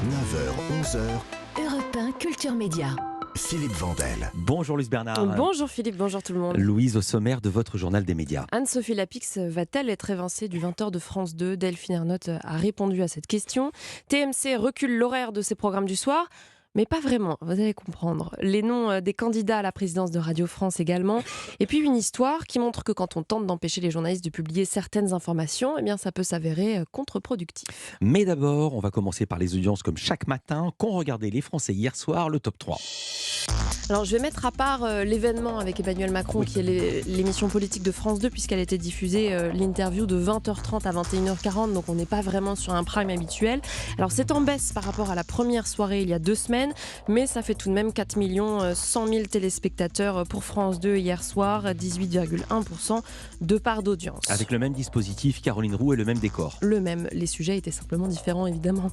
9h, 11h, Europe 1 Culture Média. Philippe Vandel. Bonjour Louise Bernard. Bonjour Philippe, bonjour tout le monde. Louise, au sommaire de votre journal des médias. Anne-Sophie Lapix va-t-elle être évincée du 20h de France 2 ? Delphine Ernotte a répondu à cette question. TMC recule l'horaire de ses programmes du soir. Mais pas vraiment, vous allez comprendre. Les noms des candidats à la présidence de Radio France également. Et puis une histoire qui montre que quand on tente d'empêcher les journalistes de publier certaines informations, eh bien ça peut s'avérer contre-productif. Mais d'abord, on va commencer par les audiences comme chaque matin. Qu'ont regardé les Français hier soir, le top 3. Alors je vais mettre à part l'événement avec Emmanuel Macron, qui est l'émission politique de France 2, puisqu'elle était diffusée, l'interview de 20h30 à 21h40, donc on n'est pas vraiment sur un prime habituel. Alors c'est en baisse par rapport à la première soirée il y a 2 semaines, mais ça fait tout de même 4 100 000 téléspectateurs pour France 2 hier soir, 18,1% de part d'audience. Avec le même dispositif, Caroline Roux et le même décor. Le même, les sujets étaient simplement différents évidemment.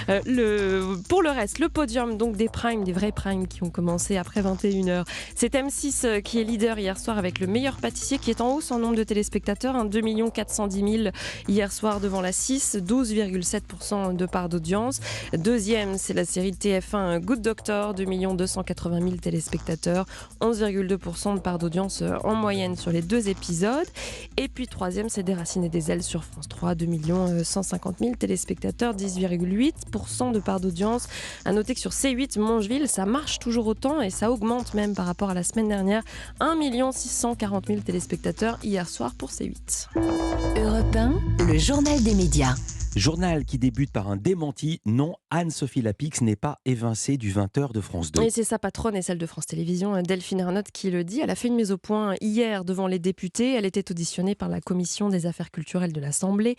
Pour le reste, le podium donc des primes, des vrais primes qui ont commencé après 21h. C'est M6 qui est leader hier soir avec le meilleur pâtissier qui est en hausse en nombre de téléspectateurs, 2 410 000 hier soir devant la 6, 12,7% de part d'audience. Deuxième, c'est la série TF1 Good Doctor, 2 280 000 téléspectateurs, 11,2% de part d'audience en moyenne sur les 2 épisodes. Et puis troisième, c'est Des Racines et des Ailes sur France 3, 2 150 000 téléspectateurs, 10,8% de part d'audience. À noter que sur C8, Mongeville, ça marche toujours autant et ça augmente même par rapport à la semaine dernière. 1 640 000 téléspectateurs hier soir pour C8. Europe 1, le journal des médias. Journal qui débute par un démenti. Non, Anne-Sophie Lapix n'est pas évincée du 20h de France 2. Et c'est sa patronne et celle de France Télévisions, Delphine Ernotte, qui le dit. Elle a fait une mise au point hier devant les députés. Elle était auditionnée par la Commission des affaires culturelles de l'Assemblée.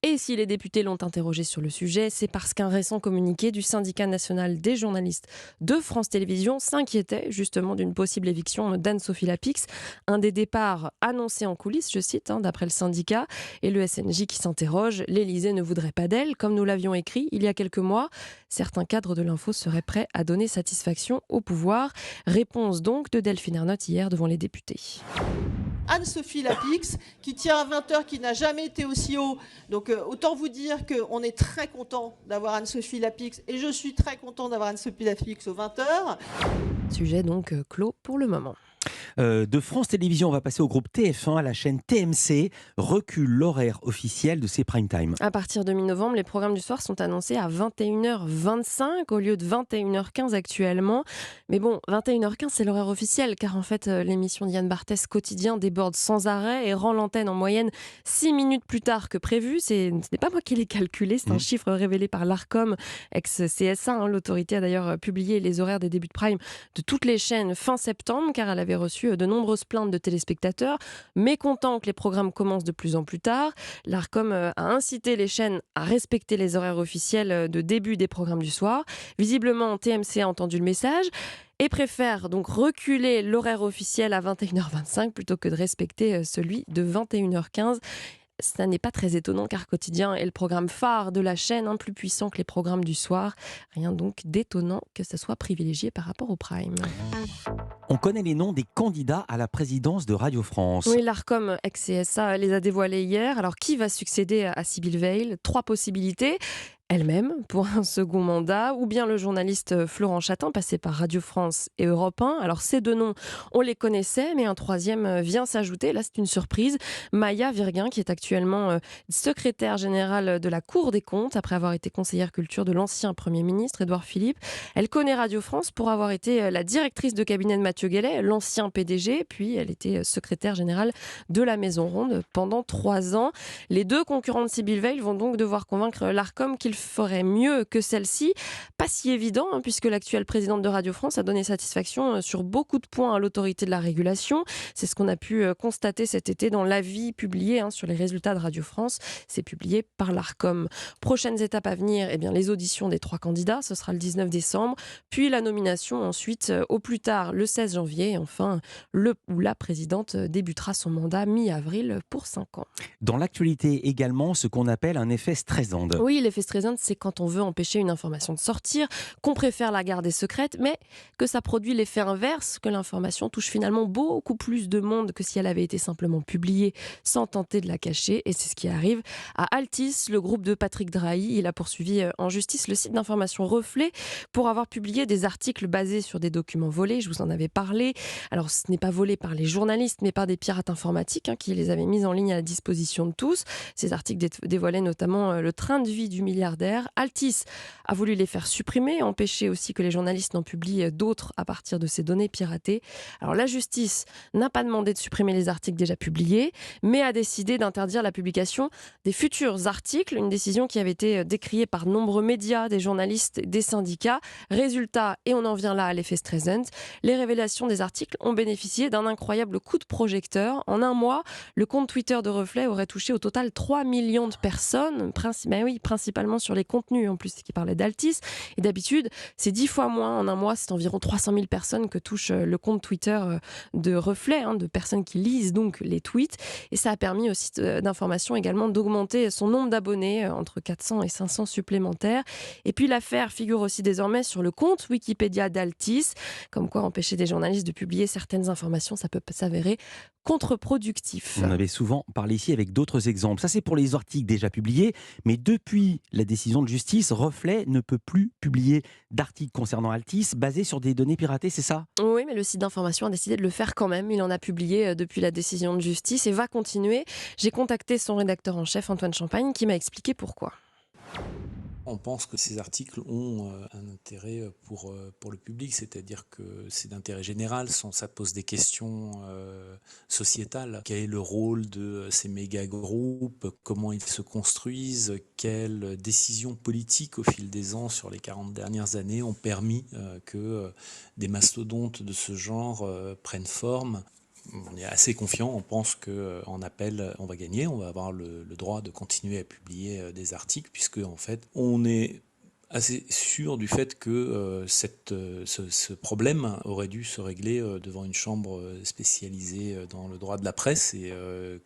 Et si les députés l'ont interrogée sur le sujet, c'est parce qu'un récent communiqué du syndicat national des journalistes de France Télévisions s'inquiétait justement d'une possible éviction d'Anne-Sophie Lapix. Un des départs annoncés en coulisses, je cite, d'après le syndicat. Et le SNJ qui s'interroge, l'Élysée ne voudrait pas d'elle, comme nous l'avions écrit il y a quelques mois. Certains cadres de l'info seraient prêts à donner satisfaction au pouvoir. Réponse donc de Delphine Ernotte hier devant les députés. Anne-Sophie Lapix, qui tient à 20h, qui n'a jamais été aussi haut. Donc autant vous dire qu'on est très content d'avoir Anne-Sophie Lapix, et je suis très content d'avoir Anne-Sophie Lapix aux 20h. Sujet donc clos pour le moment. De France Télévisions, on va passer au groupe TF1. La chaîne TMC recule l'horaire officiel de ses prime time. À partir de mi-novembre, les programmes du soir sont annoncés à 21h25 au lieu de 21h15 actuellement. Mais bon, 21h15 c'est l'horaire officiel, car en fait l'émission d'Yann Barthès quotidien déborde sans arrêt et rend l'antenne en moyenne 6 minutes plus tard que prévu. Ce n'est pas moi qui l'ai calculé, c'est un chiffre révélé par l'Arcom, ex-CSA. L'autorité a d'ailleurs publié les horaires des débuts de prime de toutes les chaînes fin septembre, car elle avait reçu de nombreuses plaintes de téléspectateurs, mécontents que les programmes commencent de plus en plus tard. L'Arcom a incité les chaînes à respecter les horaires officiels de début des programmes du soir. Visiblement, TMC a entendu le message et préfère donc reculer l'horaire officiel à 21h25 plutôt que de respecter celui de 21h15. Ça n'est pas très étonnant car Quotidien est le programme phare de la chaîne, plus puissant que les programmes du soir. Rien donc d'étonnant que ça soit privilégié par rapport au prime. On connaît les noms des candidats à la présidence de Radio France. Oui, l'Arcom ex-CSA les a dévoilés hier. Alors qui va succéder à Sybille Veil ? 3 possibilités. Elle-même pour un second mandat, ou bien le journaliste Florent Chatin, passé par Radio France et Europe 1. Alors ces 2 noms, on les connaissait, mais un troisième vient s'ajouter. Là, c'est une surprise. Maya Virguin, qui est actuellement secrétaire générale de la Cour des comptes, après avoir été conseillère culture de l'ancien Premier ministre, Édouard Philippe. Elle connaît Radio France pour avoir été la directrice de cabinet de Mathieu Guellet, l'ancien PDG, puis elle était secrétaire générale de la Maison Ronde pendant 3 ans. Les 2 concurrents de Sybille Veil vont donc devoir convaincre l'Arcom qu'il ferait mieux que celle-ci. Pas si évident, puisque l'actuelle présidente de Radio France a donné satisfaction sur beaucoup de points à l'autorité de la régulation. C'est ce qu'on a pu constater cet été dans l'avis publié sur les résultats de Radio France. C'est publié par l'Arcom. Prochaines étapes à venir, les auditions des 3 candidats, ce sera le 19 décembre, puis la nomination ensuite au plus tard le 16 janvier. Et enfin, le ou la présidente débutera son mandat mi-avril pour 5 ans. Dans l'actualité également, ce qu'on appelle un effet Streisand. Oui, l'effet Streisand, present, c'est quand on veut empêcher une information de sortir, qu'on préfère la garder secrète, mais que ça produit l'effet inverse, que l'information touche finalement beaucoup plus de monde que si elle avait été simplement publiée sans tenter de la cacher. Et c'est ce qui arrive à Altis, le groupe de Patrick Drahi. Il a poursuivi en justice le site d'information Reflet pour avoir publié des articles basés sur des documents volés. Je vous en avais parlé. Alors, ce n'est pas volé par les journalistes, mais par des pirates informatiques qui les avaient mis en ligne à la disposition de tous. Ces articles dévoilaient notamment le train de vie du milliardaire. Altis a voulu les faire supprimer, empêcher aussi que les journalistes n'en publient d'autres à partir de ces données piratées. Alors, la justice n'a pas demandé de supprimer les articles déjà publiés, mais a décidé d'interdire la publication des futurs articles, une décision qui avait été décriée par nombreux médias, des journalistes, des syndicats. Résultat, et on en vient là à l'effet Streisand, les révélations des articles ont bénéficié d'un incroyable coup de projecteur. En un mois, le compte Twitter de Reflet aurait touché au total 3 millions de personnes, principalement sur les contenus en plus, qui parlaient d'Altis. Et d'habitude, c'est 10 fois moins. En un mois, c'est environ 300 000 personnes que touche le compte Twitter de Reflet, de personnes qui lisent donc les tweets. Et ça a permis aussi d'information également d'augmenter son nombre d'abonnés, entre 400 et 500 supplémentaires. Et puis l'affaire figure aussi désormais sur le compte Wikipédia d'Altis, comme quoi empêcher des journalistes de publier certaines informations, ça peut s'avérer contre-productif. On avait souvent parlé ici avec d'autres exemples. Ça, c'est pour les articles déjà publiés, mais depuis la décision de justice, Reflet ne peut plus publier d'articles concernant Altis basés sur des données piratées, c'est ça ? Oui, mais le site d'information a décidé de le faire quand même. Il en a publié depuis la décision de justice et va continuer. J'ai contacté son rédacteur en chef, Antoine Champagne, qui m'a expliqué pourquoi. On pense que ces articles ont un intérêt pour le public, c'est-à-dire que c'est d'intérêt général, ça pose des questions sociétales. Quel est le rôle de ces méga-groupes ? Comment ils se construisent ? Quelles décisions politiques au fil des ans, sur les 40 dernières années, ont permis que des mastodontes de ce genre prennent forme ? On est assez confiant, on pense qu'en appel, on va gagner, on va avoir le droit de continuer à publier des articles, puisque en fait, on est assez sûr du fait que ce problème aurait dû se régler devant une chambre spécialisée dans le droit de la presse, et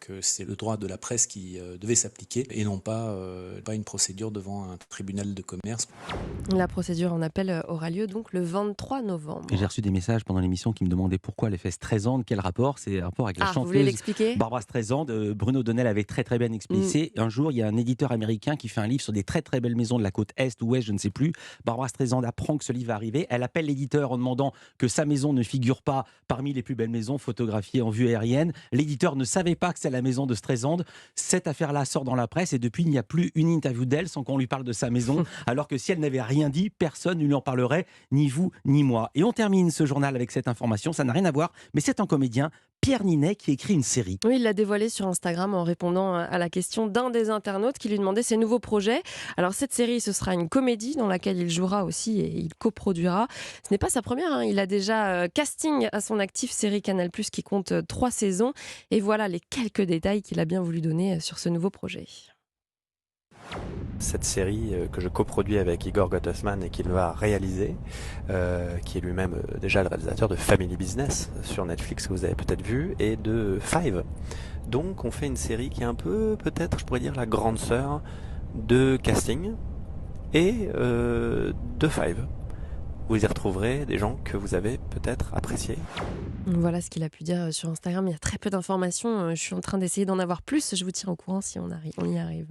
que c'est le droit de la presse qui devait s'appliquer et non pas une procédure devant un tribunal de commerce. La procédure en appel aura lieu donc le 23 novembre. J'ai reçu des messages pendant l'émission qui me demandaient pourquoi l'effet Streisand, quel rapport ? C'est un rapport avec la Vous voulez chanteuse l'expliquer ? Barbara Streisand. Bruno Donnel avait très très bien expliqué. Un jour, il y a un éditeur américain qui fait un livre sur des très très belles maisons de la côte Est ou Ouest, je ne sais plus. Barbara Streisand apprend que ce livre va arriver. Elle appelle l'éditeur en demandant que sa maison ne figure pas parmi les plus belles maisons photographiées en vue aérienne. L'éditeur ne savait pas que c'est la maison de Streisand. Cette affaire-là sort dans la presse et depuis, il n'y a plus une interview d'elle sans qu'on lui parle de sa maison. Alors que si elle n'avait rien dit, personne ne lui en parlerait, ni vous, ni moi. Et on termine ce journal avec cette information. Ça n'a rien à voir, mais c'est un comédien, Pierre Ninet, qui écrit une série. Oui, il l'a dévoilé sur Instagram en répondant à la question d'un des internautes qui lui demandait ses nouveaux projets. Alors cette série, ce sera une comédie dans laquelle il jouera aussi et il coproduira. Ce n'est pas sa première, il a déjà casting à son actif, série Canal+, qui compte 3 saisons. Et voilà les quelques détails qu'il a bien voulu donner sur ce nouveau projet. Cette série que je coproduis avec Igor Gottesman et qu'il va réaliser, qui est lui-même déjà le réalisateur de Family Business sur Netflix, que vous avez peut-être vu, et de Five. Donc on fait une série qui est un peu, peut-être, je pourrais dire, la grande sœur de Casting et de Five. Vous y retrouverez des gens que vous avez peut-être appréciés. Voilà ce qu'il a pu dire sur Instagram. Il y a très peu d'informations. Je suis en train d'essayer d'en avoir plus. Je vous tiens au courant si on y arrive.